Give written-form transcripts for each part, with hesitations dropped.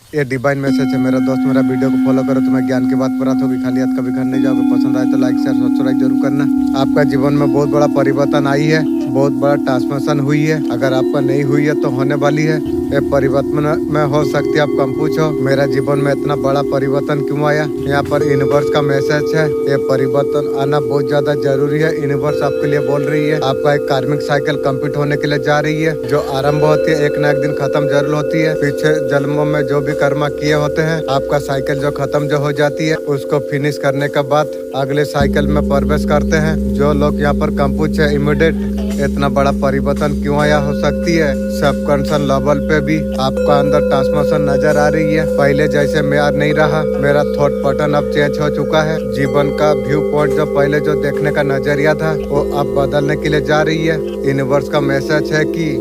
ये divine message है मेरा दोस्त। मेरा वीडियो को फॉलो करो, तुम्हें ज्ञान की बात प्राप्त होगी। खाली हाथ कभी घर नहीं जाओगे। पसंद आए तो लाइक शेयर सब्सक्राइब जरूर करना। आपका जीवन में बहुत बड़ा परिवर्तन आई है, बहुत बड़ा ट्रांसफॉर्मेशन हुई है। अगर आपका नहीं हुई है तो होने वाली है। ये परिवर्तन में हो सकती है। आप कम पूछो मेरा जीवन में इतना बड़ा परिवर्तन क्यों आया। यहाँ पर यूनिवर्स का मैसेज है, ये परिवर्तन आना बहुत ज्यादा जरूरी है। यूनिवर्स आपके लिए बोल रही है आपका एक कार्मिक साइकिल कंप्लीट होने के लिए जा रही है। जो आरंभ होती है एक न एक दिन खत्म जरूर होती है। पीछे जन्मों में जो भी कर्मा किए होते हैं, आपका साइकिल जो खत्म जो हो जाती है उसको फिनिश करने के बाद अगले साइकिल में प्रवेश करते हैं। जो लोग यहाँ पर कम पूछे इमीडिएट इतना बड़ा परिवर्तन क्यों आया हो सकती है। सबकॉन्शियस लेवल पे भी आपका अंदर ट्रांसफॉर्मेशन नजर आ रही है। पहले जैसे मैं नहीं रहा, मेरा थॉट पैटर्न अब चेंज हो चुका है। जीवन का व्यू पॉइंट जो पहले जो देखने का नजरिया था वो अब बदलने के लिए जा रही है। यूनिवर्स का मैसेज है कि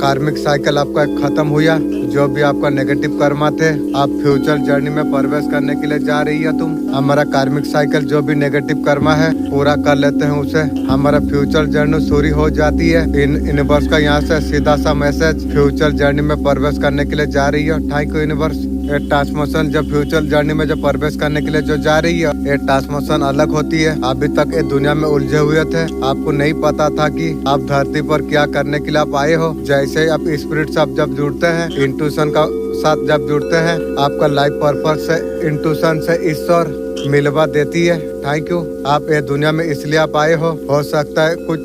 कार्मिक साइकिल आपका खत्म हुआ। जो भी आपका नेगेटिव कर्मा थे, आप फ्यूचर जर्नी में प्रवेश करने के लिए जा रही है। तुम हमारा कार्मिक साइकिल जो भी नेगेटिव कर्मा है पूरा कर लेते हैं, उसे हमारा फ्यूचर जर्नी शुरू हो जाती है। यूनिवर्स का यहाँ से सीधा सा मैसेज फ्यूचर जर्नी में प्रवेश करने के लिए जा रही है। Thank you universe. ये ट्रांसमोशन जब फ्यूचर जर्नी में जब प्रवेश करने के लिए जो जा रही है, ये ट्रांसमोशन अलग होती है। अभी तक ये दुनिया में उलझे हुए थे, आपको नहीं पता था कि आप धरती पर क्या करने के लिए आप आए हो। जैसे आप स्पिरिट से आप जब जुड़ते हैं, इंट्यूशन का साथ जब जुड़ते हैं, आपका लाइफ पर्पस से इंट्यूशन से ईश्वर मिलवा देती है। Thank you. आप ये दुनिया में इसलिए आप आए हो सकता है कुछ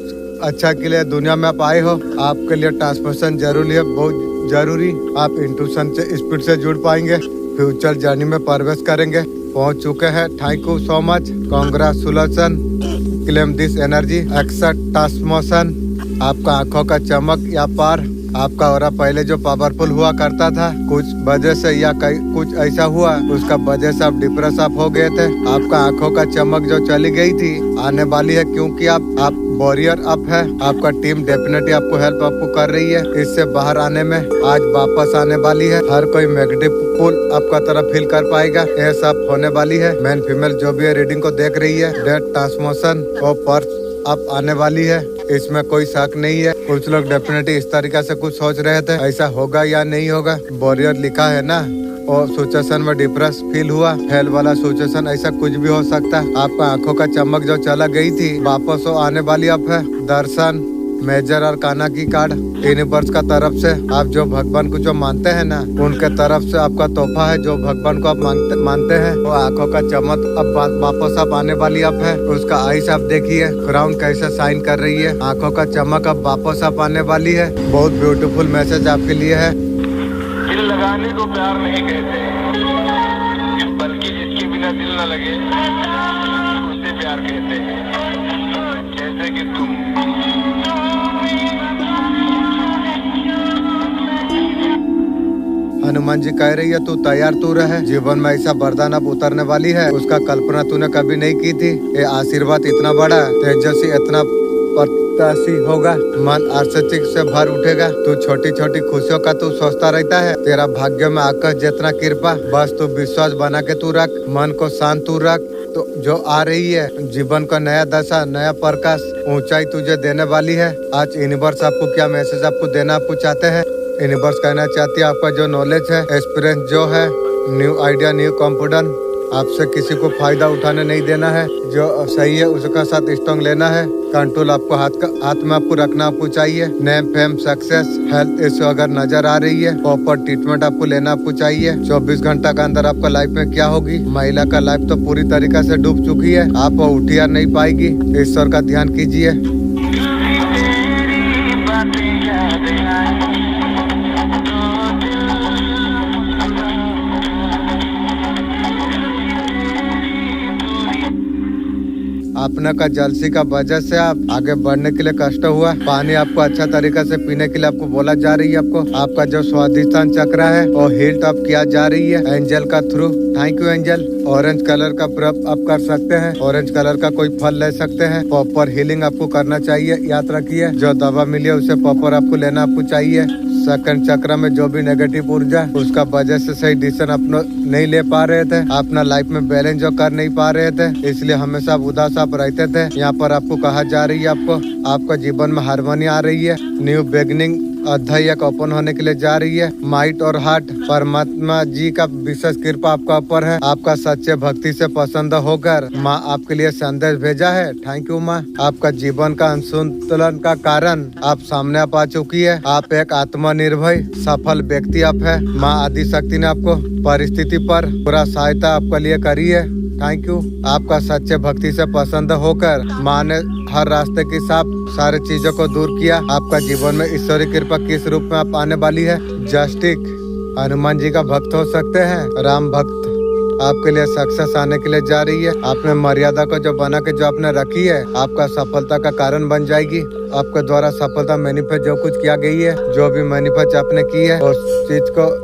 अच्छा के लिए दुनिया में आप आए हो। आपके लिए ट्रांसफॉर्मेशन जरूरी है, बहुत जरूरी। आप इंट्यूशन से स्पीड से जुड़ पाएंगे, फ्यूचर जर्नी में प्रवेश करेंगे, पहुंच चुके हैं। Thank you so much. Congratulation. Claim this energy accept transformation. आपका आंखों का चमक या पार, आपका ऑरा पहले जो पावरफुल हुआ करता था, कुछ वजह से या कुछ ऐसा हुआ उसका वजह से आप डिप्रेस आप हो गए थे। आपका आंखों का चमक जो चली गई थी आने वाली है, क्योंकि आप वॉरियर अप है। आपका टीम डेफिनेटली आपको हेल्प आपको कर रही है। इससे बाहर आने में आज वापस आने वाली है। हर कोई नेगेटिव पुल आपका तरफ फील कर पाएगा। ये सब होने वाली है। मैन फीमेल जो भी है रीडिंग को देख रही है, डेथ ट्रांसमोशन और पर्स अब आने वाली है, इसमें कोई शक नहीं है। कुछ लोग डेफिनेटली इस तरीके से कुछ सोच रहे थे ऐसा होगा या नहीं होगा। वॉरियर लिखा है ना, और सिचुएशन में डिप्रेस फील हुआ, हेल वाला सिचुएशन, ऐसा कुछ भी हो सकता है। आपका आंखों का चमक जो चला गई थी वापस वो आने वाली अब है। दर्शन मेजर और काना की कार्ड यूनिवर्स का तरफ से, आप जो भगवान को जो मानते हैं ना, उनके तरफ से आपका तोहफा है। जो भगवान को आप मानते हैं वो आंखों का चमक अब वापस आप आने वाली अब है। उसका आइस आप देखिए, क्राउन कैसे साइन कर रही है। आंखों का चमक अब वापस आप आने वाली है। बहुत ब्यूटीफुल मैसेज आपके लिए है। दिल लगाने को प्यार नहीं कहते, बल्कि जिसके बिना दिल न लगे उसे प्यार कहते हैं। जैसे कि तुम। हनुमान जी कह रही है तू तैयार तू रहे। जीवन में ऐसा वरदान अब उतरने वाली है, उसका कल्पना तूने कभी नहीं की थी। ये आशीर्वाद इतना बड़ा तेजस्वी, इतना प्रत्याशी होगा। मन आश्चर्य से भर उठेगा। तू छोटी छोटी खुशियों का तू सोचता रहता है। तेरा भाग्य में आकाश जितना कृपा, बस तू विश्वास बना के तू रख, मन को शांत तू रख। तो जो आ रही है जीवन का नया दशा, नया प्रकाश, ऊंचाई तुझे देने वाली है। आज यूनिवर्स आपको क्या मैसेज आपको देना आपको चाहते हैं। यूनिवर्स कहना चाहती है आपका जो नॉलेज है, एक्सपीरियंस जो है, न्यू आइडिया, न्यू कॉन्फिडेंस, आपसे किसी को फायदा उठाने नहीं देना है। जो सही है उसका साथ स्ट्रॉन्ग लेना है। कंट्रोल आपको हाथ में आपको रखना आपको चाहिए। Name fame success health issue अगर नजर आ रही है, प्रॉपर ट्रीटमेंट आपको लेना आपको चाहिए। 24 घंटा के अंदर आपका लाइफ में क्या होगी। महिला का लाइफ तो पूरी तरीके से डूब चुकी है, आप उठी या नहीं पाएगी। ईश्वर का ध्यान कीजिए। अपने का जलसी का वजह से आप आगे बढ़ने के लिए कष्ट हुआ। पानी आपको अच्छा तरीका से पीने के लिए आपको बोला जा रही है। आपका जो स्वादिष्टान चक्र है वो हील्ड अप किया जा रही है एंजल का through. Thank you angel. Orange colour का प्रयोग आप कर सकते हैं। ऑरेंज कलर का कोई फल ले सकते हैं। प्रॉपर हीलिंग आपको करना चाहिए। याद रखिए जो दवा मिली है उसे प्रॉपर आपको लेना आपको चाहिए। सेकंड चक्र में जो भी नेगेटिव ऊर्जा उसका वजह से सही डिसीजन अपना नहीं ले पा रहे थे, अपना लाइफ में बैलेंस जो कर नहीं पा रहे थे, इसलिए हमेशा उदास आप रहते थे। यहाँ पर आपको कहा जा रही है आपका जीवन में हारमोनी आ रही है। न्यू बिगिनिंग अध्याय ओपन होने के लिए जा रही है। माइट और हार्ट परमात्मा जी का विशेष कृपा आपका ऊपर है। आपका सच्चे भक्ति से पसंद होकर माँ आपके लिए संदेश भेजा है। थैंक यू माँ। आपका जीवन का असंतुलन का कारण आप सामने आ चुकी है। आप एक आत्मनिर्भर सफल व्यक्ति आप है। माँ आदि शक्ति ने आपको परिस्थिति पर पूरा सहायता आपके लिए करी है। Thank you. आपका सच्चे भक्ति से पसंद होकर माँ ने हर रास्ते की सारे चीजों को दूर किया। आपका जीवन में ईश्वरीय कृपा किस रूप में आप आने वाली है। जस्टिक हनुमान जी का भक्त हो सकते हैं। राम भक्त आपके लिए सक्सेस आने के लिए जा रही है। आपने मर्यादा को जो बना के जो आपने रखी है, आपका सफलता का कारण बन जाएगी। आपके द्वारा सफलता मैनिफेस्ट जो कुछ किया गई है, जो भी मैनिफेस्ट आपने की है, उस चीज को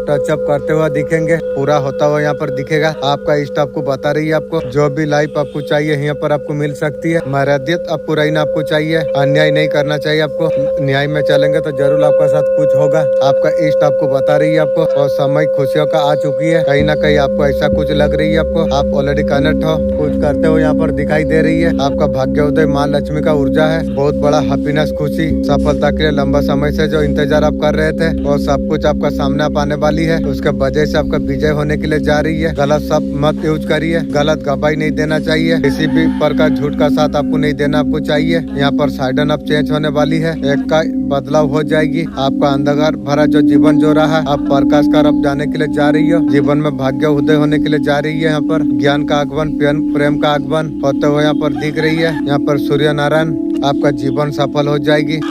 टचअप करते हुए दिखेंगे, पूरा होता हुआ यहाँ पर दिखेगा। आपका इष्ट आपको बता रही है आपको जो भी लाइफ आपको चाहिए यहाँ पर आपको मिल सकती है। मर्यादित आपको रहना आपको चाहिए। अन्याय नहीं करना चाहिए आपको। न्याय में चलेंगे तो जरूर आपका साथ कुछ होगा। आपका इष्ट आपको बता रही है आपको और समय खुशियों का आ चुकी है। कहीं ना कहीं आपको ऐसा कुछ लग रही है आपको। आप ऑलरेडी कनेक्ट हो, कुछ करते हो यहाँ पर दिखाई दे रही है। आपका भाग्योदय माँ लक्ष्मी का ऊर्जा है। बहुत बड़ा हैप्पीनेस, खुशी, सफलता के लिए लंबा समय से जो इंतजार आप कर रहे थे और सब कुछ आपका सामने आप आने वाली है। उसके वजह से आपका विजय होने के लिए जा रही है। गलत शब्द मत यूज करिए। गलत गवाही नहीं देना चाहिए। किसी भी प्रकार झूठ का साथ आपको नहीं देना आपको चाहिए। यहाँ पर साइडन अप चेंज होने वाली है। एक का बदलाव हो जाएगी। आपका अंधकार भरा जो जीवन जो रहा, आप प्रकाश का रब जाने के लिए जा रही हो। जीवन में भाग्य उदय होने के लिए जा रही है। यहाँ पर ज्ञान का आगमन, प्रेम का आगमन होते हुए यहाँ पर दिख रही है। यहाँ पर सूर्य नारायण आपका जीवन सफल हो जाएगी।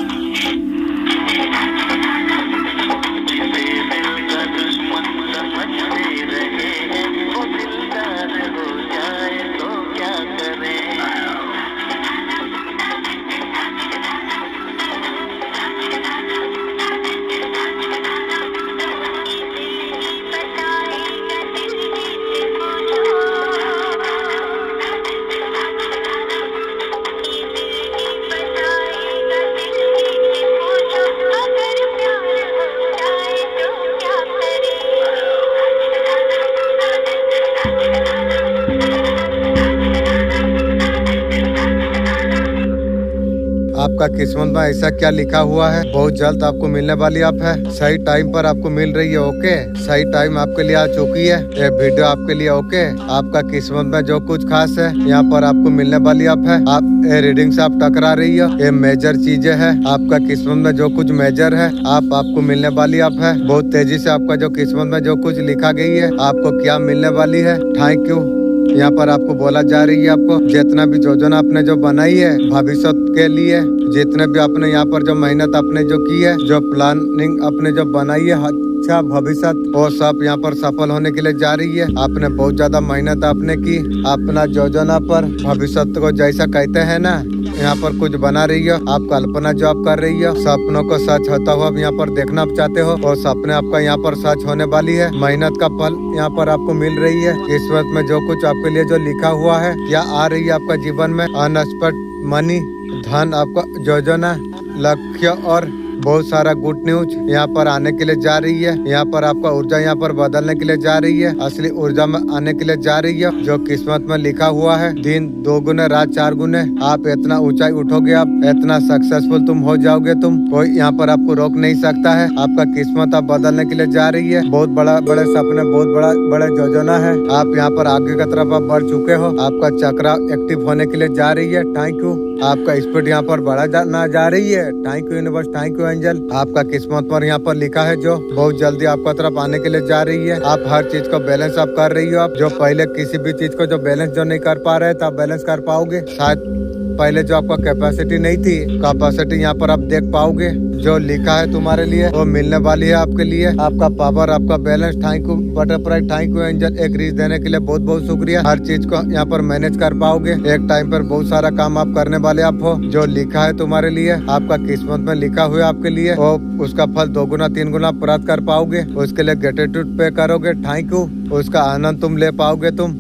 आपका किस्मत में ऐसा क्या लिखा हुआ है, बहुत जल्द आपको मिलने वाली आप है। सही टाइम पर आपको मिल रही है। ओके, सही टाइम आपके लिए आ चुकी है। ये वीडियो आपके लिए ओके। आपका किस्मत में जो कुछ खास है यहाँ पर आपको मिलने वाली आप है। आप ये रीडिंग से आप टकरा रही हो। ये मेजर चीजें है। आपका किस्मत में जो कुछ मेजर है आपको मिलने वाली आप है। बहुत तेजी से आपका जो किस्मत में जो कुछ लिखा गई है आपको क्या मिलने वाली है। Thank you. यहाँ पर आपको बोला जा रही है आपको जितना भी योजना आपने जो बनाई है भविष्य के लिए, जितने भी आपने यहाँ पर जो मेहनत आपने जो की है, जो प्लानिंग आपने जो बनाई है अच्छा भविष्य, वो सब यहाँ पर सफल होने के लिए जा रही है। आपने बहुत ज्यादा मेहनत आपने की अपना योजना पर। भविष्य को जैसा कहते हैं ना, यहाँ पर कुछ बना रही हो। आप कल्पना जो आप कर रही हो, सपनों को सच होता हुआ आप यहाँ पर देखना चाहते हो और सपने आपका यहाँ पर सच होने वाली है। मेहनत का फल यहाँ पर आपको मिल रही है। किस्मत में जो कुछ आपके लिए जो लिखा हुआ है या आ रही है आपका जीवन में अनएक्सपेक्टेड मनी, धन, आपका योजना, लक्ष्य और बहुत सारा गुड न्यूज यहाँ पर आने के लिए जा रही है। यहाँ पर आपका ऊर्जा यहाँ पर बदलने के लिए जा रही है। असली ऊर्जा में आने के लिए जा रही है। जो किस्मत में लिखा हुआ है, दिन 2 गुने रात 4 गुने। आप इतना ऊंचाई उठोगे, आप इतना सक्सेसफुल तुम हो जाओगे। तुम कोई यहाँ पर आपको रोक नहीं सकता है। आपका किस्मत आप बदलने के लिए जा रही है। बहुत बड़े सपने, बहुत बड़ा योजना है। आप यहाँ पर आगे की तरफ आप बढ़ चुके हो। आपका चक्रा एक्टिव होने के लिए जा रही है। Thank you. आपका स्पीड यहाँ पर बढ़ा जा रही है। Thank you universe, thank you angel. आपका किस्मत पर यहाँ पर लिखा है जो बहुत जल्दी आपका तरफ आने के लिए जा रही है। आप हर चीज को बैलेंस आप कर रही हो। आप जो पहले किसी भी चीज को जो बैलेंस जो नहीं कर पा रहे थे, आप बैलेंस कर पाओगे। शायद पहले जो आपका कैपेसिटी नहीं थी, कैपेसिटी यहाँ पर आप देख पाओगे। जो लिखा है तुम्हारे लिए वो मिलने वाली है आपके लिए। आपका पावर, आपका balance, thank you butterfly, thank you angel. एक रीच देने के लिए बहुत बहुत शुक्रिया। हर चीज को यहाँ पर मैनेज कर पाओगे। एक टाइम पर बहुत सारा काम आप करने वाले आप हो। जो लिखा है तुम्हारे लिए, आपका किस्मत में लिखा हुआ आपके लिए, वो उसका फल 2 गुना 3 गुना प्राप्त कर पाओगे। उसके लिए ग्रेटिट्यूड पे करोगे। Thank you. उसका आनंद तुम ले पाओगे तुम।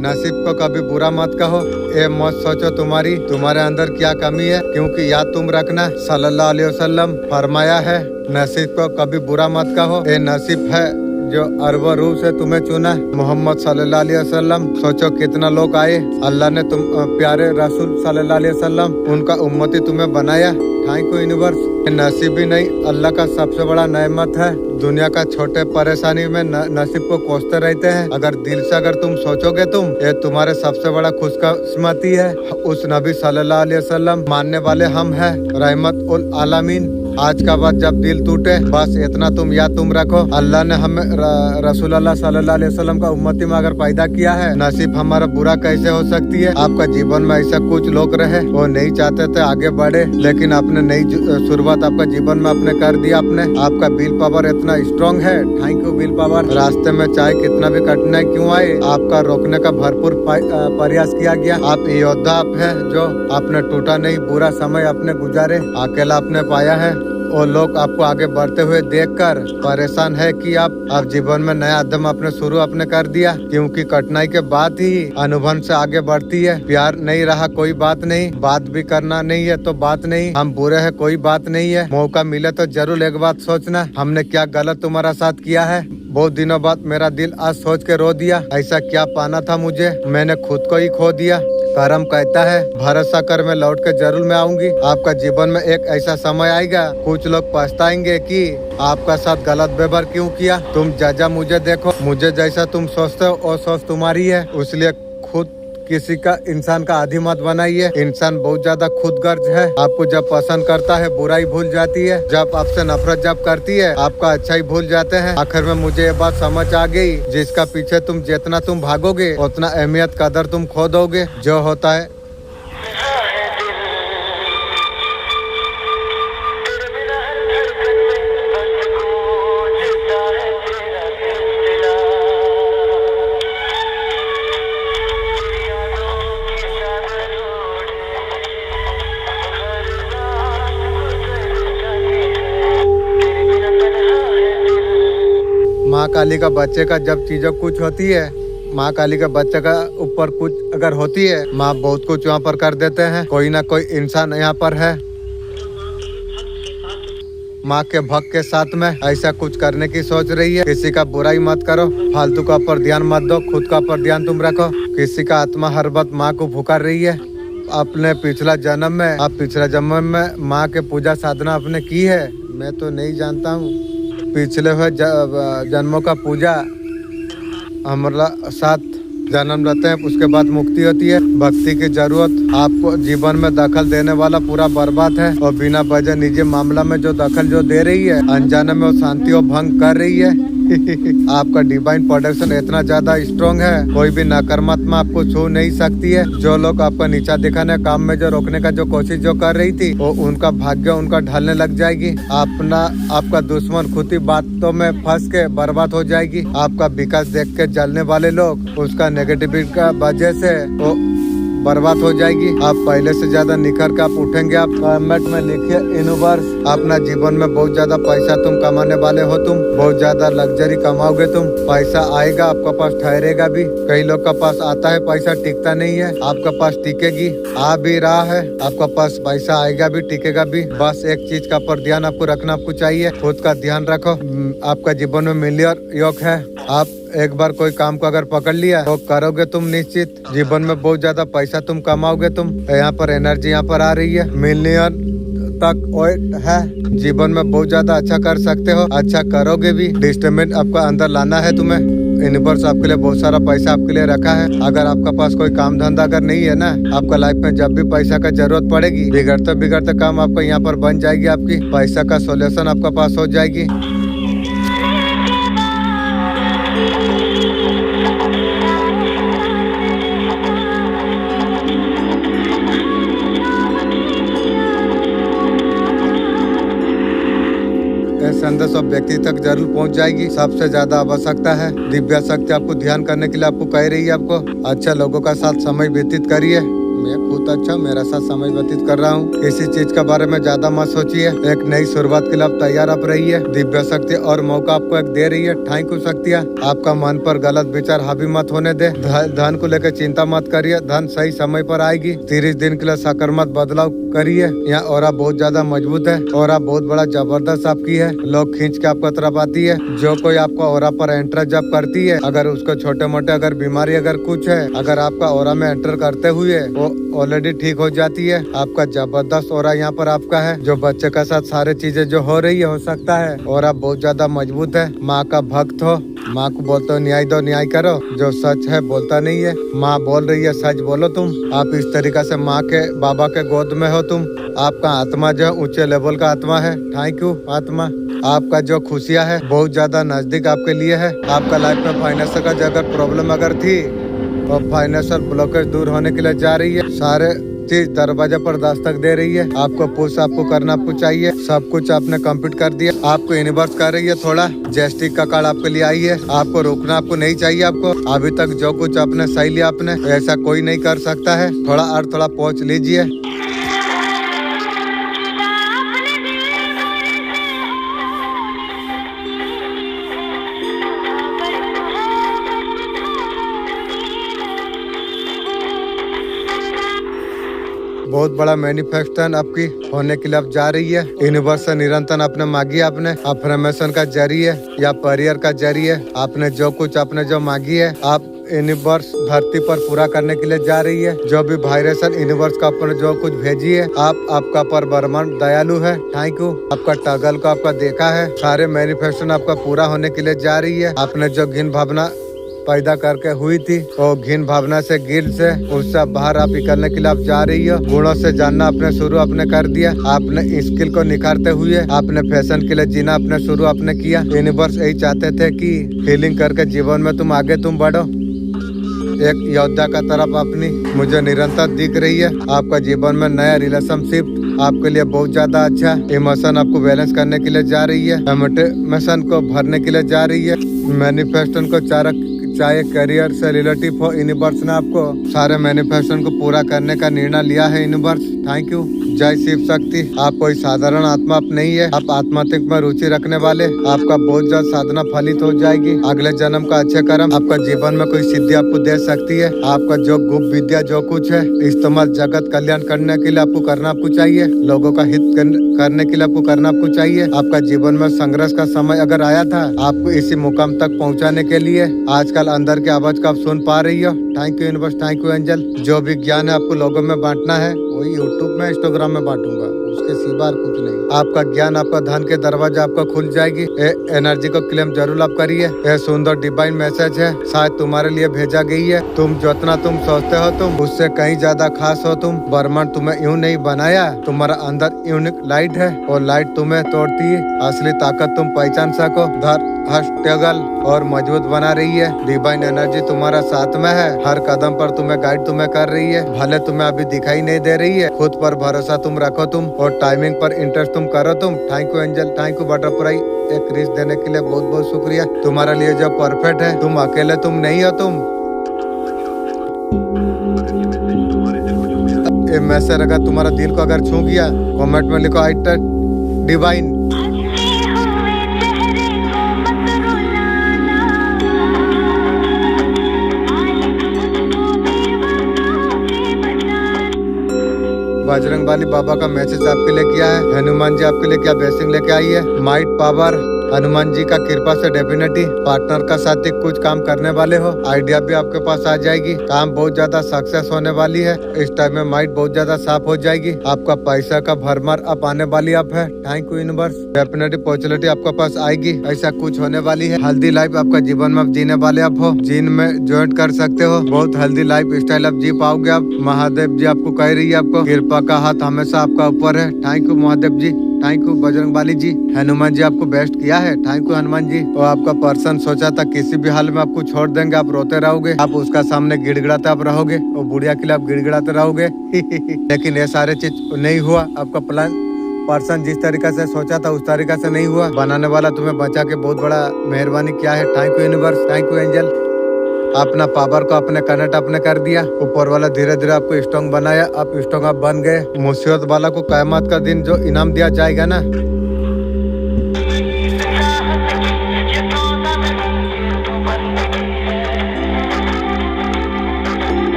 नसीब को कभी बुरा मत कहो। ये मत सोचो तुम्हारे अंदर क्या कमी है, क्योंकि याद तुम रखना सल्लल्लाहु अलैहि वसल्लम फरमाया है नसीब को कभी बुरा मत कहो। ये नसीब है जो अरबों रूह से तुम्हें चुना। मोहम्मद सल्लल्लाहु अलैहि वसल्लम, सोचो कितना लोग आए, अल्लाह ने तुम प्यारे रसूल सल्लल्लाहु अलैहि वसल्लम उनका उम्मती तुम्हें बनाया। Thank you universe. नसीब ही नहीं, अल्लाह का सबसे बड़ा नेमत है। दुनिया का छोटे परेशानी में नसीब को कोसते रहते हैं। अगर दिल से अगर तुम सोचोगे ये तुम्हारे सबसे बड़ा खुशकिस्मती है। उस नबी सल्लल्लाहु अलैहि वसल्लम मानने वाले हम हैं, रहमत उल आलमीन। आज का बाद जब दिल टूटे, बस इतना तुम याद तुम रखो, अल्लाह ने हमें रसूल अल्लाह सल्लल्लाहु अलैहि वसल्लम का उम्मती में अगर पैदा किया है, नसीब हमारा बुरा कैसे हो सकती है। आपका जीवन में ऐसा कुछ लोग रहे, वो नहीं चाहते थे आगे बढ़े, लेकिन आपने नई शुरुआत आपका जीवन में आपने कर दिया। आपका विल पावर इतना स्ट्रॉन्ग है। Thank you will power. रास्ते में चाहे कितना भी कठिनाई क्यों आए, आपका रोकने का भरपूर प्रयास किया गया। आप योद्धा आप है जो आपने टूटा नहीं, बुरा समय आपने गुजारे, अकेला आपने पाया है। और लोग आपको आगे बढ़ते हुए देखकर परेशान है कि आप जीवन में नया कदम अपने शुरू आपने कर दिया, क्योंकि कठिनाई के बाद ही अनुभव से आगे बढ़ती है। प्यार नहीं रहा कोई बात नहीं, बात भी करना नहीं है तो बात नहीं, हम बुरे हैं कोई बात नहीं है। मौका मिले तो जरूर एक बात सोचना, हमने क्या गलत तुम्हारा साथ किया है। बहुत दिनों बाद मेरा दिल आज सोच के रो दिया, ऐसा क्या पाना था मुझे, मैंने खुद को ही खो दिया। करम कहता है भरोसा कर, मैं लौट के जरूर मैं आऊंगी। आपका जीवन में एक ऐसा समय आएगा, कुछ लोग पछताएंगे कि आपका साथ गलत व्यवहार क्यों किया। तुम जजा मुझे देखो, मुझे जैसा तुम सोचते हो वो सोच तुम्हारी है, इसलिए खुद किसी का इंसान का आदी मत बनाइए। इंसान बहुत ज्यादा खुदगर्ज है। आपको जब पसंद करता है बुराई भूल जाती है, जब आपसे नफरत जब करती है आपका अच्छा ही भूल जाते हैं। आखिर में मुझे ये बात समझ आ गई, जिसका पीछे तुम जितना तुम भागोगे उतना अहमियत कदर तुम खो दोगे। जो होता है माँ काली का बच्चे का जब चीजों कुछ होती है, माँ काली का बच्चे का ऊपर कुछ अगर होती है, माँ बहुत कुछ वहाँ पर कर देते हैं। कोई ना कोई इंसान यहाँ पर है माँ के भक्त के साथ में ऐसा कुछ करने की सोच रही है। किसी का बुराई मत करो, फालतू का ऊपर ध्यान मत दो, खुद का ऊपर ध्यान तुम रखो। किसी का आत्मा हर वक्त माँ को पुकार रही है। अपने पिछला जन्म में माँ के पूजा साधना आपने की है, मैं तो नहीं जानता हूँ। पिछले हुए जन्मों का पूजा हमारा साथ जन्म लेते हैं, उसके बाद मुक्ति होती है। भक्ति की जरूरत आपको जीवन में दखल देने वाला पूरा बर्बाद है, और बिना वजह निजी मामला में जो दखल जो दे रही है, अनजाने में वो शांति और भंग कर रही है। आपका डिवाइन प्रोटेक्शन इतना ज्यादा स्ट्रॉन्ग है, कोई भी नकारात्मक आपको छू नहीं सकती है। जो लोग आपका नीचा दिखाने काम में जो रोकने का जो कोशिश जो कर रही थी, वो उनका भाग्य उनका ढलने लग जाएगी। आपका दुश्मन खुद ही बातों में फंस के बर्बाद हो जाएगी। आपका विकास देख के जलने वाले लोग उसका नेगेटिविटी का वजह से वो बर्बाद हो जाएगी। आप पहले से ज्यादा निखर के आप उठेंगे। आप कमेंट में लिखिए यूनिवर्स, अपना जीवन में बहुत ज्यादा पैसा तुम कमाने वाले हो, तुम बहुत ज्यादा लग्जरी कमाओगे, तुम पैसा आएगा आपका पास, ठहरेगा भी। कई लोग का पास आता है पैसा, टिकता नहीं है, आपका पास टिकेगी, आ भी रहा है, आपका पास पैसा आएगा भी, टिकेगा भी। बस एक चीज का पर ध्यान आपको रखना आपको चाहिए, खुद का ध्यान रखो। आपका जीवन में मिलियन योग है। आप एक बार कोई काम को अगर पकड़ लिया तो करोगे तुम निश्चित, जीवन में बहुत ज्यादा पैसा तुम कमाओगे। तुम यहाँ पर एनर्जी यहाँ पर आ रही है, मिलियन तक वेट है, जीवन में बहुत ज्यादा अच्छा कर सकते हो, अच्छा करोगे भी। डिस्टर्बेंस आपका अंदर लाना है तुम्हें। यूनिवर्स आपके लिए बहुत सारा पैसा आपके लिए रखा है। अगर आपका पास कोई काम धंधा अगर नहीं है ना, आपका लाइफ में जब भी पैसा का जरूरत पड़ेगी, बिगड़ते काम आपका यहाँ पर बन जाएगी। आपकी पैसा का सोल्यूशन आपका पास हो जाएगी। संदेश और व्यक्ति तक जरूर पहुंच जाएगी। सबसे ज्यादा आवश्यकता है दिव्य शक्ति आपको ध्यान करने के लिए आपको कह रही है। आपको अच्छा लोगों का साथ समय व्यतीत करिए, मैं खुद अच्छा मेरा साथ समय व्यतीत कर रहा हूँ। किसी चीज के बारे में ज्यादा मत सोचिए। एक नई शुरुआत के लिए आप तैयार आप रहिए। दिव्य शक्ति और मौका आपको एक दे रही है। थैंक यू शक्तियाँ। आपका मन पर गलत विचार हावी मत होने दे। धन को लेकर चिंता मत करिए। धन सही समय पर आएगी। 30 दिन के लिए सकारात्मक बदलाव करिए। यहाँ और बहुत ज्यादा मजबूत है और बहुत बड़ा जबरदस्त आपकी है। लोग खींच के आपको तरफ आती है। जो कोई आपका ओरा पर एंटर जब करती है, अगर उसको छोटे मोटे अगर बीमारी अगर कुछ है, अगर आपका ओरा में एंटर करते हुए वो ऑलरेडी ठीक हो जाती है। आपका जबरदस्त ओरा यहाँ पर आपका है। जो बच्चे के साथ सारे चीजें जो हो रही है हो सकता है। और आप बहुत ज्यादा मजबूत है। माँ का भक्त हो। माँ को बोलते हो न्याय दो न्याय करो। जो सच है बोलता नहीं है। माँ बोल रही है सच बोलो तुम। आप इस तरीका से माँ के बाबा के गोद में हो तुम। आपका आत्मा जो ऊंचे लेवल का आत्मा है। थैंक यू आत्मा। आपका जो खुशियाँ है बहुत ज्यादा नजदीक आपके लिए है। आपका लाइफ में फाइनेंशियल का अगर प्रॉब्लम अगर थी तो फाइनेंशियल ब्लॉकेज दूर होने के लिए जा रही है। सारे चीज दरवाजे पर दस्तक दे रही है। आपको पुश आपको करना आपको चाहिए। सब कुछ आपने कंप्लीट कर दिया। आपको यूनिवर्स कर रही है थोड़ा जस्टिस का कार्ड आपके लिए आई है। आपको रोकना आपको नहीं चाहिए। आपको अभी तक जो कुछ आपने सही लिया आपने ऐसा कोई नहीं कर सकता है। थोड़ा और थोड़ा पहुँच लीजिए। बहुत बड़ा मैनिफेस्टेशन आपकी होने के लिए आप जा रही है। यूनिवर्स से निरंतर आपने मांगी आपने अफर्मेशन का जरिए या परियर का जरिए आपने जो कुछ आपने जो मांगी है आप यूनिवर्स धरती पर पूरा करने के लिए जा रही है। जो भी वाइब्रेशन यूनिवर्स का ऊपर जो कुछ भेजी है आपका पर ब्रह्मांड दयालु है। Thank you. आपका टगल को आपका देखा है। सारे मैनिफेस्टेशन आपका पूरा होने के लिए जा रही है। आपने जो घिन भावना पैदा करके हुई थी वो घिन भावना से गिल से उससे बाहर आप निकलने के लिए आप जा रही हो। गुणों से जानना आपने शुरू आपने कर दिया। आपने स्किल को निखारते हुए आपने फैशन के लिए जीना अपने शुरू आपने किया। यूनिवर्स यही चाहते थे कि हीलिंग करके जीवन में तुम आगे तुम बढ़ो। एक योद्धा का तरफ अपनी मुझे निरंतर दिख रही है। आपका जीवन में नया रिलेशनशिप आपके लिए बहुत ज्यादा अच्छा। इमोशन आपको बैलेंस करने के लिए जा रही है। इमोशन को भरने के लिए जा रही है। मैनिफेस्टेशन को चाहे करियर से रिलेटिव हो यूनिवर्स ने आपको सारे मैनिफेस्टेशन को पूरा करने का निर्णय लिया है यूनिवर्स। Thank you. जय शिव शक्ति। आप कोई साधारण आत्मा आप नहीं है। आप आध्यात्मिक में रुचि रखने वाले। आपका बहुत ज्यादा साधना फलित हो जाएगी। अगले जन्म का अच्छे कर्म आपका जीवन में कोई सिद्धि आपको दे सकती है। आपका जो गुप्त विद्या जो कुछ है इस्तेमाल जगत कल्याण करने के लिए आपको करना आपको चाहिए। लोगों का हित करने के लिए आपको करना आपको चाहिए। आपका जीवन में संघर्ष का समय अगर आया था आपको इसी मुकाम तक पहुँचाने के लिए आजकल अंदर की आवाज का आप सुन पा रही हो। Thank you universe. Thank you angel. जो भी ज्ञान है आपको लोगों में बांटना है वही यूट्यूब में इंस्टाग्राम में बांटूंगा। उसके सिवा कुछ नहीं। आपका ज्ञान आपका धन के दरवाजा आपका खुल जाएगी। एनर्जी को क्लेम जरूर आप करिए। यह सुंदर डिवाइन मैसेज है शायद तुम्हारे लिए भेजा गई है। तुम जितना तुम सोचते हो तुम उससे कहीं ज्यादा खास हो तुम। ब्रह्मांड तुम्हें यूं नहीं बनाया। तुम्हारा अंदर यूनिक लाइट है और लाइट तुम्हें तोड़ती है। असली ताकत तुम पहचान सको। स्ट्रगल और मजबूत बना रही है। डिवाइन एनर्जी तुम्हारा साथ में है। हर कदम पर तुम्हें गाइड तुम्हें कर रही है। भले तुम्हें अभी दिखाई नहीं दे रही है। खुद पर भरोसा तुम रखो तुम और टाइमिंग पर इंटरेस्ट तुम करो तुम। Thank you angel. Thank you butterfly. एक रिस्क देने के लिए बहुत बहुत शुक्रिया। तुम्हारे लिए जो परफेक्ट है तुम अकेले तुम नहीं हो तुम। ये मैसेज अगर तुम्हारा दिल को अगर छू गया कमेंट में लिखो आई टच डिवाइन। बजरंगबली बाबा का मैसेज आपके लिए किया है। हनुमान जी आपके लिए क्या ब्लेसिंग लेके आई है। माइट पावर हनुमान जी का कृपा से डेफिनेटली पार्टनर का साथ ही कुछ काम करने वाले हो। आइडिया भी आपके पास आ जाएगी। काम बहुत ज्यादा सक्सेस होने वाली है। इस टाइम में माइंड बहुत ज्यादा साफ हो जाएगी। आपका पैसा का भरमार अब आने वाली आप है। Thank you universe. Definitely opportunity आपके पास आएगी। ऐसा कुछ होने वाली है। हेल्दी लाइफ आपका जीवन में आप जीने वाले आप हो। जिन में ज्वाइन कर सकते हो। बहुत हेल्दी लाइफ स्टाइल आप जी पाओगे आप। महादेव जी आपको कह रही है आपको कृपा का हाथ हमेशा आपका ऊपर है। Thank you Mahadev ji. Thank you Bajrangbali ji. Hanuman ji आपको बेस्ट किया है। Thank you Hanuman ji. और आपका पर्सन सोचा था किसी भी हाल में आपको छोड़ देंगे। आप रोते रहोगे। आप उसका सामने गिड़गिड़ाते आप रहोगे और बुढ़िया के लिए आप गिड़गिड़ाते रहोगे। लेकिन ये सारे चीज नहीं हुआ। आपका प्लान पर्सन जिस तरीका से सोचा था उस तरीका से नहीं हुआ। बनाने वाला तुम्हें बचा के बहुत बड़ा मेहरबानी किया है। Thank you universe. Thank you angel. अपना पावर को अपने कनेक्ट अपने कर दिया, ऊपर वाला धीरे धीरे आपको स्ट्रॉन्ग बनाया, आप स्ट्रॉन्ग आप बन गए। मुसीबत वाला को क़यामत का दिन जो इनाम दिया जाएगा ना,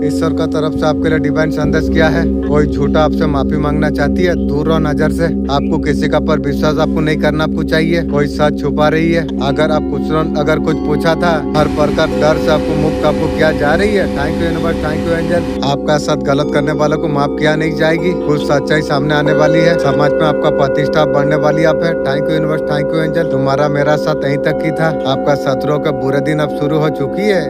ईश्वर का तरफ से आपके लिए डिवाइन संदेश क्या है। कोई झूठा आपसे माफी मांगना चाहती है, दूर रहो नजर से। आपको किसी का पर विश्वास आपको नहीं करना आपको चाहिए। कोई सच छुपा रही है। अगर कुछ पूछा था, हर प्रकार डर से आपको मुक्त आपको किया जा रही है। Thank you universe, thank you angel. आपका साथ गलत करने वालों को माफ किया नहीं जाएगी। कुछ सच्चाई सामने आने वाली है, समाज में आपका प्रतिष्ठा बढ़ने वाली आप है। Thank you universe, thank you angel. तुम्हारा मेरा साथ यहीं तक ही था। आपका शत्रुओं का बुरे दिन अब शुरू हो चुकी है।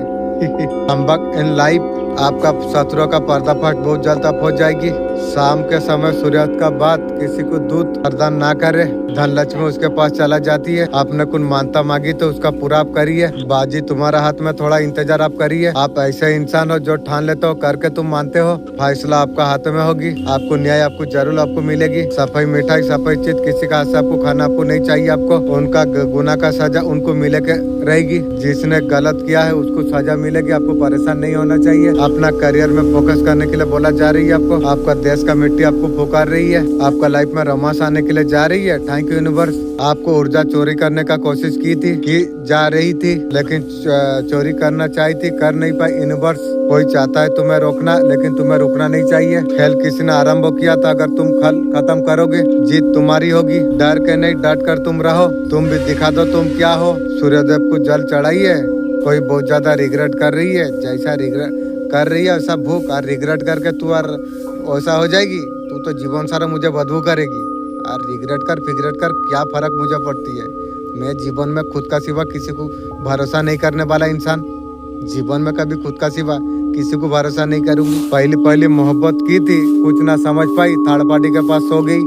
हम वक्त इन लाइफ आपका शत्रुओं का पर्दाफाश बहुत जल्द अब हो जाएगी। शाम के समय सूर्यास्त का बाद किसी को दूध प्रदान ना करे। धन लक्ष्मी उसके पास चला जाती है। आपने कुछ मानता मांगी तो उसका पूरा आप करिए। बाजी तुम्हारा हाथ में, थोड़ा इंतजार आप करिए। आप ऐसे इंसान हो जो ठान लेते हो, करके तुम मानते हो। फैसला आपका हाथ में होगी। आपको न्याय आपको जरूर आपको मिलेगी। सफाई मिठाई सफाई चीज किसी का हाथ से आपको खाना आपको नहीं चाहिए। आपको उनका गुनाह का सजा उनको मिले के रहेगी। जिसने गलत किया है उसको सजा मिलेगी। आपको परेशान नहीं होना चाहिए। अपना करियर में फोकस करने के लिए बोला जा रही है आपको। आपका देश का मिट्टी आपको पुकार रही है। आपका लाइफ में रोमांस आने के लिए जा रही है। Thank you universe. आपको ऊर्जा चोरी करने का कोशिश की जा रही थी, लेकिन चोरी करना चाही थी, कर नहीं पाई। यूनिवर्स कोई चाहता है तुम्हें रोकना, लेकिन तुम्हें रुकना नहीं चाहिए। खेल किसी ने आरंभ किया था, अगर तुम खत्म करोगे जीत तुम्हारी होगी। डर के नहीं, डट कर तुम रहो। तुम भी दिखा दो तुम क्या हो। सूर्यदेव को जल चढ़ाइए। कोई बहुत ज्यादा रिग्रेट कर रही है, जैसा रिग्रेट कर रही है वैसा भूख और रिग्रेट करके तू और वैसा हो जाएगी। तू तो जीवन सारा मुझे बदबू करेगी। और रिग्रेट कर फिगरेट कर क्या फर्क मुझे पड़ती है। मैं जीवन में खुद का सिवा किसी को भरोसा नहीं करने वाला इंसान। जीवन में कभी खुद का सिवा किसी को भरोसा नहीं करूंगी। पहली मोहब्बत की थी, कुछ ना समझ पाई, थर्ड पार्टी के पास सो गई।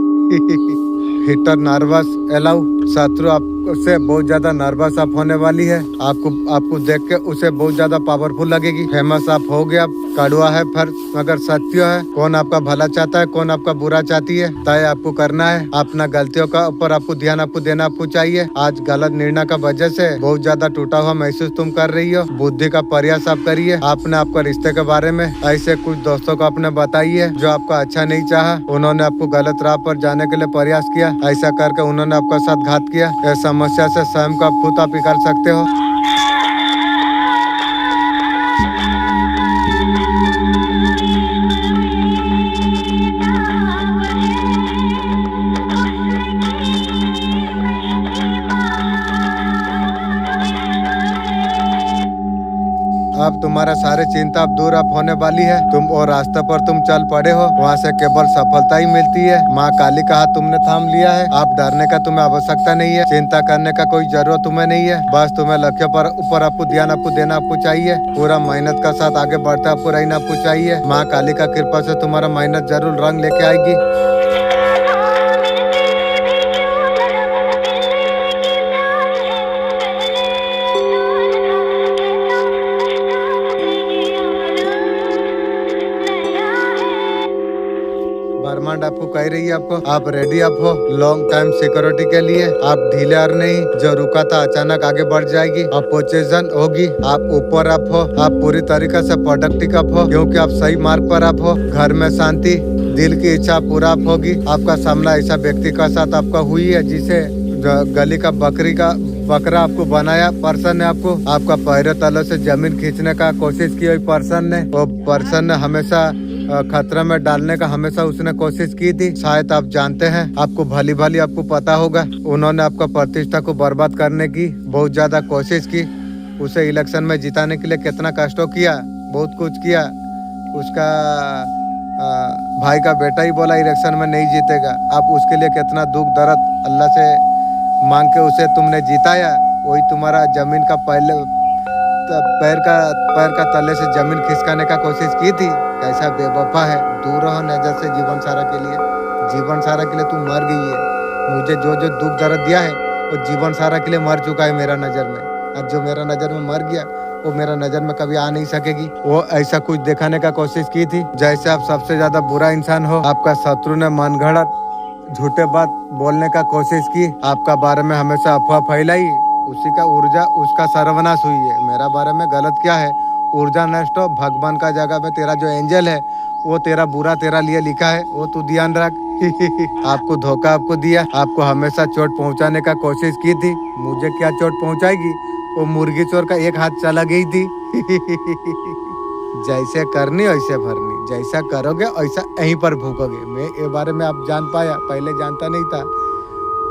हिटर नर्वस अलाउ। शत्रु आपसे बहुत ज्यादा नर्वस आप होने वाली है। आपको देख के उसे बहुत ज्यादा पावरफुल लगेगी। फेमस आप हो गया। कड़वा है पर मगर सत्य है। कौन आपका भला चाहता है, कौन आपका बुरा चाहती है, तय आपको करना है। अपना गलतियों का ऊपर आपको ध्यान आपको देना आपको चाहिए। आज गलत निर्णय का वजह से बहुत ज्यादा टूटा हुआ महसूस तुम कर रही हो। बुद्धि का प्रयास आप करिए। आपने आपका रिश्ते के बारे में ऐसे कुछ दोस्तों को आपने बताइए जो आपका अच्छा नहीं चाहा। उन्होंने आपको गलत राह पर जाने के लिए प्रयास किया। ऐसा करके उन्होंने आपका साथ घात किया। इस समस्या से स्वयं को आप खुद आप निकाल सकते हो। अब तुम्हारा सारे चिंता अब दूर अब होने वाली है। तुम और रास्ते पर तुम चल पड़े हो, वहाँ से केवल सफलता ही मिलती है। माँ काली का हाथ तुमने थाम लिया है। आप डरने का तुम्हें आवश्यकता नहीं है। चिंता करने का कोई जरूरत तुम्हें नहीं है। बस तुम्हें लक्ष्य पर ऊपर आपको ध्यान आपको देना आपको चाहिए। पूरा मेहनत का साथ आगे बढ़ते आपको रहना आपको चाहिए। माँ काली का कृपा से तुम्हारा मेहनत जरूर रंग लेके आएगी। ब्रह्मांड आपको कह रही है आपको, आप रेडी आप हो लॉन्ग टाइम सिक्योरिटी के लिए। आप ढीले और नहीं, जो रुका था अचानक आगे बढ़ जाएगी। अपोजिशन होगी। आप ऊपर आप हो। आप पूरी तरीके से प्रोडक्टिव आप हो, क्योंकि आप सही मार्ग पर आप हो। घर में शांति, दिल की इच्छा पूरा आप होगी। आपका सामना ऐसा व्यक्ति का साथ आपका हुई है जिसे गली का बकरा आपको बनाया पर्सन ने आपको। आपका पैरों तलों से जमीन खींचने का कोशिश की हुई पर्सन ने। वो पर्सन ने हमेशा खतरे में डालने का हमेशा उसने कोशिश की थी। शायद आप जानते हैं, आपको भली भाली आपको पता होगा, उन्होंने आपका प्रतिष्ठा को बर्बाद करने की बहुत ज्यादा कोशिश की। उसे इलेक्शन में जिताने के लिए कितना कष्टों किया, बहुत कुछ किया। उसका भाई का बेटा ही बोला इलेक्शन में नहीं जीतेगा। आप उसके लिए कितना दुख दर्द अल्लाह से मांग के उसे तुमने जिताया। वही तुम्हारा जमीन का पैर का तले से जमीन खिसकाने का कोशिश की थी। कैसा बेवफा है। दूर रहो नजर से जीवन सारा के लिए। जीवन सारा के लिए तुम मर गई है। मुझे जो जो दुख दर्द दिया है वो जीवन सारा के लिए मर चुका है मेरा नजर में। अब जो मेरा नजर में मर गया वो मेरा नजर में कभी आ नहीं सकेगी। वो ऐसा कुछ दिखाने का कोशिश की थी जैसे आप सबसे ज्यादा बुरा इंसान हो। आपका शत्रु ने मनगढ़ंत झूठे बात बोलने का कोशिश की, आपका बारे में हमेशा अफवाह फैलाई, उसी का ऊर्जा उसका सर्वनाश हुई है। मेरा बारे में गलत क्या है, ऊर्जा नष्ट हो, भगवान का जगह में तेरा जो एंजल है वो तेरा बुरा तेरा लिए लिखा है, वो तू ध्यान रख। आपको धोखा आपको दिया, आपको हमेशा चोट पहुंचाने का कोशिश की थी। मुझे क्या चोट पहुंचाएगी, वो मुर्गी चोर का एक हाथ चला गई थी। जैसे करनी वैसे भरनी, जैसा करोगे वैसा यहीं पर भूकोगे। मैं ये बारे में आप जान पाया, पहले जानता नहीं था,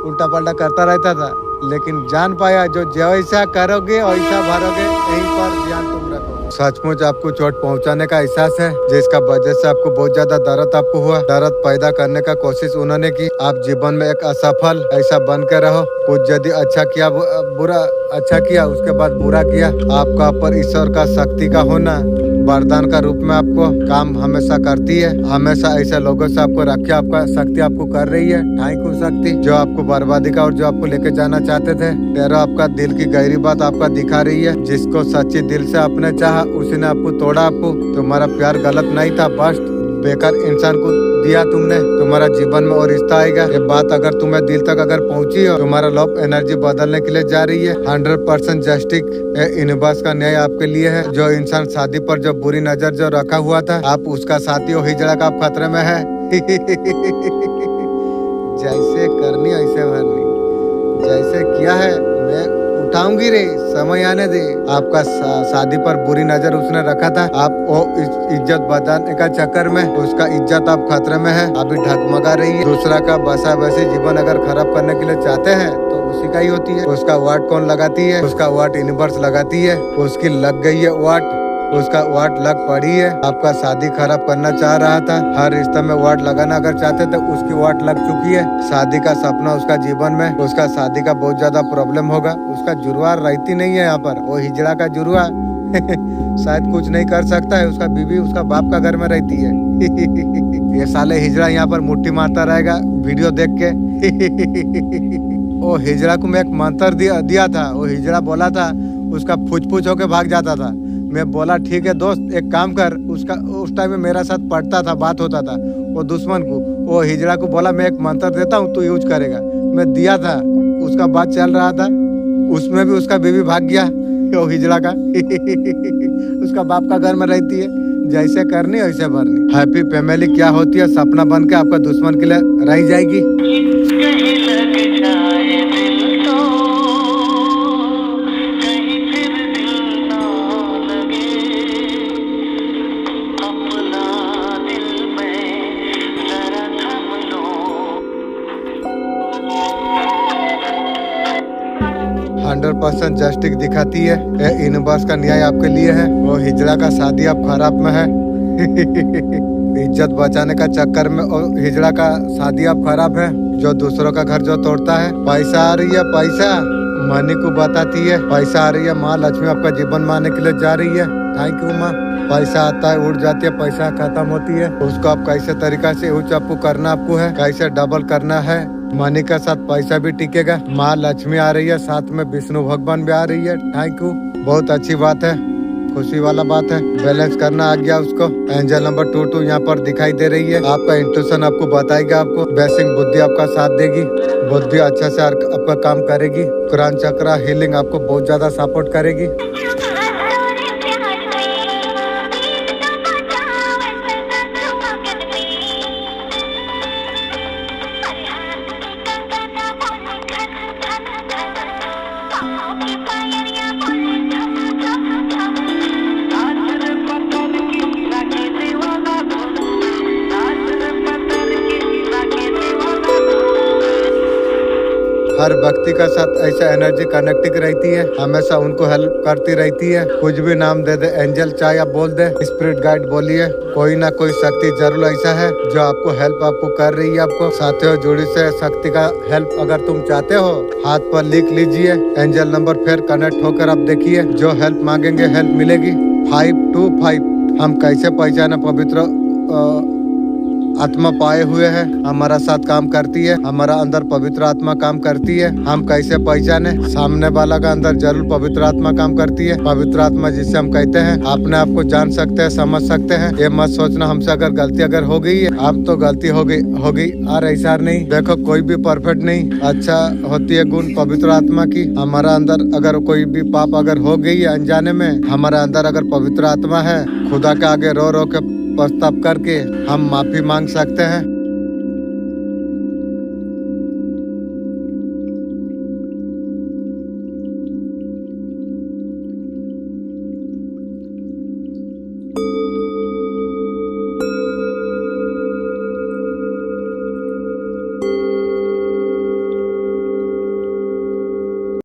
उल्टा पल्टा करता रहता था, लेकिन जान पाया जो जैसा करोगे वैसा भरोगे, यहीं पर ध्यान तुम रखो। सचमुच आपको चोट पहुंचाने का एहसास है, जिसका वजह से आपको बहुत ज्यादा दर्द आपको हुआ। दर्द पैदा करने का कोशिश उन्होंने की। आप जीवन में एक असफल ऐसा बन के रहो। कुछ यदि अच्छा किया बुरा, अच्छा किया उसके बाद बुरा किया। आपका ऊपर ईश्वर का शक्ति का होना वरदान का रूप में आपको काम हमेशा करती है। हमेशा ऐसे लोगों से आपको रखे, आपका शक्ति आपको कर रही है। ठाई शक्ति जो आपको बर्बादी का और जो आपको लेके जाना चाहते थे, तेरा आपका दिल की गहरी बात आपका दिखा रही है। जिसको सच्ची दिल से आपने चाहा उसी ने आपको तोड़ा। आपको तुम्हारा प्यार गलत नहीं था, बस बेकार इंसान को दिया तुमने। तुम्हारा जीवन में और रिश्ता आएगा। ये बात अगर तुम्हें दिल तक अगर पहुंची हो, तुम्हारा लव एनर्जी बदलने के लिए जा रही है। 100% जस्टिक यूनिवर्स का न्याय आपके लिए है। जो इंसान शादी पर जो बुरी नजर जो रखा हुआ था, आप उसका साथी हो, हिजड़ा का आप खतरे में है। जैसे करनी वैसे भरनी, जैसे किया है मैं उठाऊंगी रे, समय आने दे। आपका शादी पर बुरी नजर उसने रखा था, आप वो इज्जत बचाने का चक्कर में उसका इज्जत आप खतरे में है, अभी ढकमगा रही है। दूसरा का बसा वैसे जीवन अगर खराब करने के लिए चाहते हैं तो उसी का ही होती है। उसका वाट कौन लगाती है, उसका वाट यूनिवर्स लगाती है। उसकी लग गई है वाट, उसका वाट लग पड़ी है। आपका शादी खराब करना चाह रहा था, हर रिश्ते में वाट लगाना अगर चाहते थे, उसकी वाट लग चुकी है। शादी का सपना उसका जीवन में, उसका शादी का बहुत ज्यादा प्रॉब्लम होगा। उसका जुड़वा रहती नहीं है यहाँ पर, वो हिजड़ा का जुड़वा शायद कुछ नहीं कर सकता है। उसका बीवी उसका बाप का घर में रहती है। ये साले हिजड़ा यहाँ पर मुट्ठी मारता रहेगा वीडियो देख के। वो हिजड़ा को मैं एक मंत्र दिया था, वो हिजड़ा बोला था, उसका फुच होके भाग जाता था। मैं बोला ठीक है दोस्त, एक काम कर, उसका उस टाइम में मेरा साथ पढ़ता था, बात होता था वो दुश्मन को। वो हिजड़ा को बोला मैं एक मंत्र देता हूँ, तू यूज करेगा। मैं दिया था, उसका बात चल रहा था, उसमें भी उसका बीवी भाग गया वो हिजड़ा का। उसका बाप का घर में रहती है। जैसे करनी वैसे भरनी। हैप्पी फैमिली क्या होती है, सपना बन के आपका दुश्मन के लिए रह जाएगी। जस्टिक दिखाती है, यूनिवर्स का न्याय आपके लिए है। वो हिजड़ा का शादी आप खराब में है। इज्जत बचाने का चक्कर में और हिजड़ा का शादी आप खराब है। जो दूसरों का घर जो तोड़ता है, पैसा आ रही है, पैसा मनी को बताती है, पैसा आ रही है। माँ लक्ष्मी आपका जीवन में आने के लिए जा रही है। थैंक यू माँ। पैसा आता है, उड़ जाती है, पैसा खत्म होती है। उसको आप कैसे तरीका से यूज आपको करना आपको है, कैसे डबल करना है। मनी के साथ पैसा भी टिकेगा। माँ लक्ष्मी आ रही है, साथ में विष्णु भगवान भी आ रही है। थैंक यू, बहुत अच्छी बात है, खुशी वाला बात है। बैलेंस करना आ गया उसको। एंजल नंबर 22 यहाँ पर दिखाई दे रही है। आपका इंट्यूशन आपको बताएगा, आपको बेसिक बुद्धि आपका साथ देगी। बुद्धि अच्छा से आपका काम करेगी। कुरान चक्र हीलिंग आपको बहुत ज्यादा सपोर्ट करेगी। हर व्यक्ति का साथ ऐसा एनर्जी कनेक्टिंग रहती है, हमेशा उनको हेल्प करती रहती है। कुछ भी नाम दे दे, एंजल चाहे आप बोल दे, स्पिरिट गाइड बोलिए, कोई ना कोई शक्ति जरूर ऐसा है जो आपको हेल्प आपको कर रही है। आपको साथियों जुड़ी से शक्ति का हेल्प अगर तुम चाहते हो, हाथ पर लिख लीजिए एंजल नंबर, फिर कनेक्ट होकर आप देखिए, जो हेल्प मांगेंगे हेल्प मिलेगी। 525। हम कैसे पहचाने पवित्र आत्मा पाए हुए है, हमारा साथ काम करती है, हमारा अंदर पवित्र आत्मा काम करती है। हम कैसे पहचाने? सामने वाला का अंदर जरूर पवित्र आत्मा काम करती है। पवित्र आत्मा जिसे हम कहते हैं, अपने आप को जान सकते हैं, समझ सकते हैं। ये मत सोचना हमसे अगर गलती अगर हो गई है, अब तो गलती हो गई और ऐसा नहीं। देखो कोई भी परफेक्ट नहीं, अच्छा होती है गुण पवित्र आत्मा की। हमारा अंदर अगर कोई भी पाप अगर हो गई है अनजाने में, हमारा अंदर अगर पवित्र आत्मा है, खुदा के आगे रो रो के पश्चाताप करके हम माफी मांग सकते हैं।